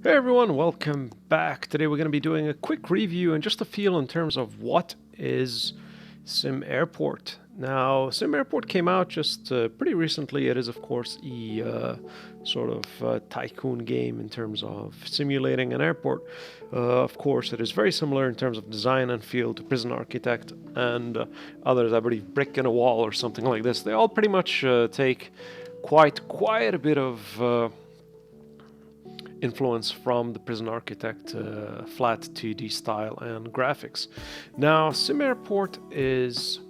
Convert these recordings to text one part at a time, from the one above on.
Hey everyone, welcome back. Today we're going to be doing a quick review and just a feel in terms of what is SimAirport. Now, SimAirport came out just pretty recently. It is, of course, a sort of tycoon game in terms of simulating an airport. Of course, it is very similar in terms of design and feel to Prison Architect and others, I believe, Brick in a Wall or something like this. They all pretty much take quite a bit of influence from the Prison Architect flat 2D style and graphics. Now, SimAirport is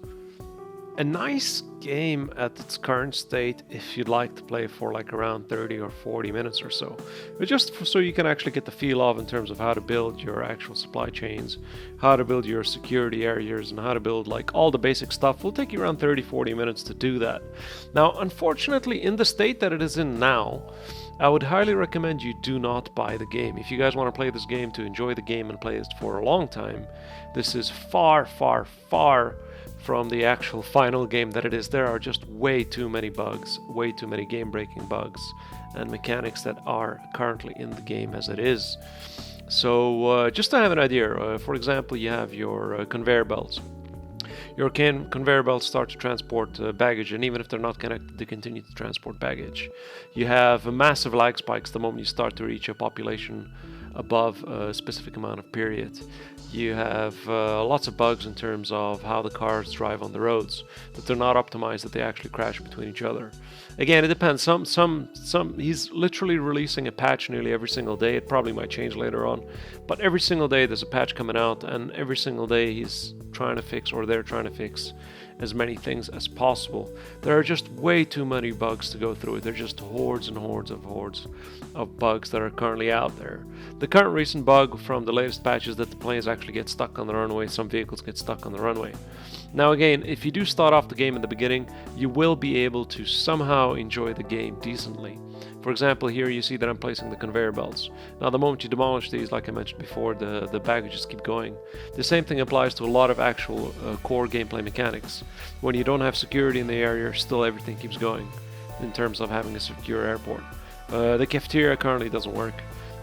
a nice game at its current state if you'd like to play for like around 30 or 40 minutes or so. But just so you can actually get the feel of in terms of how to build your actual supply chains, how to build your security areas, and how to build like all the basic stuff will take you around 30-40 minutes to do that. Now, unfortunately, in the state that it is in now, I would highly recommend you do not buy the game. If you guys want to play this game to enjoy the game and play it for a long time, this is far from the actual final game that it is. There are just way too many bugs, way too many game-breaking bugs and mechanics that are currently in the game as it is. So just to have an idea, for example, you have your conveyor belts. Your conveyor belts start to transport baggage, and even if they're not connected, they continue to transport baggage. You have massive lag spikes the moment you start to reach a population above a specific amount of period. You have lots of bugs in terms of how the cars drive on the roads, that they're not optimized, that they actually crash between each other. Again, it depends. He's literally releasing a patch nearly every single day. It probably might change later on, but every single day there's a patch coming out, and every single day he's trying to fix, or they're trying to fix, as many things as possible. There are just way too many bugs to go through. They're just hordes and hordes of bugs that are currently out there. The current recent bug from the latest patch is that the planes actually get stuck on the runway. Some vehicles get stuck on the runway. Now again, if you do start off the game in the beginning, you will be able to somehow enjoy the game decently. For example, here you see that I'm placing the conveyor belts. Now the moment you demolish these, like I mentioned before, the baggages keep going. The same thing applies to a lot of actual core gameplay mechanics. When you don't have security in the area, still everything keeps going in terms of having a secure airport. The cafeteria currently doesn't work.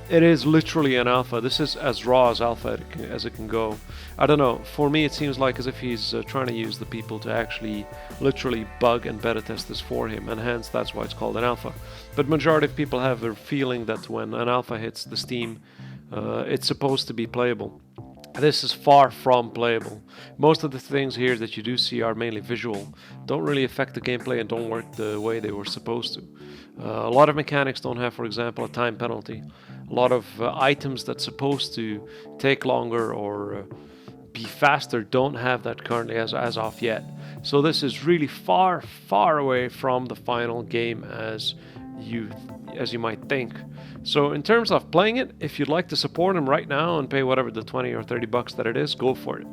It is literally an alpha. This is as raw as alpha as it can go. I don't know. For me, it seems like as if he's trying to use the people to actually literally bug and beta test this for him, and hence that's why it's called an alpha. But majority of people have a feeling that when an alpha hits the Steam, it's supposed to be playable. This is far from playable. Most of the things here that you do see are mainly visual, don't really affect the gameplay and don't work the way they were supposed to. A lot of mechanics don't have, for example, a time penalty. A lot of items that's supposed to take longer or be faster don't have that currently as of yet. So this is really far away from the final game as you might think. So in terms of playing it, if you'd like to support him right now and pay whatever the 20 or 30 bucks that it is, go for it.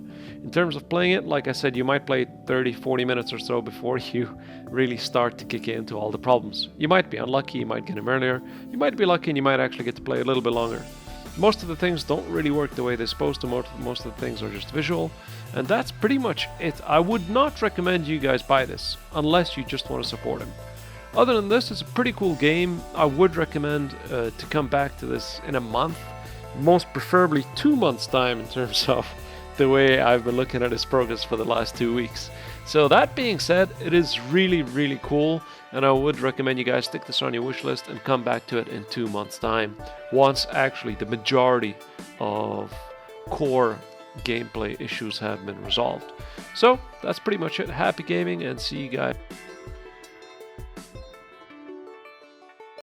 In terms of playing it, like I said, you might play 30-40 minutes or so before you really start to kick into all the problems. You might be unlucky, you might get him earlier, you might be lucky and you might actually get to play a little bit longer. Most of the things don't really work the way they're supposed to. Most of the things are just visual, and that's pretty much it. I would not recommend you guys buy this unless you just want to support him. Other than this, it's a pretty cool game. I would recommend to come back to this in a month, most preferably 2 months' time in terms of the way I've been looking at his progress for the last 2 weeks. So that being said, it is really cool, and I would recommend you guys stick this on your wish list and come back to it in 2 months' time, once actually the majority of core gameplay issues have been resolved. So that's pretty much it. Happy gaming, and see you guys.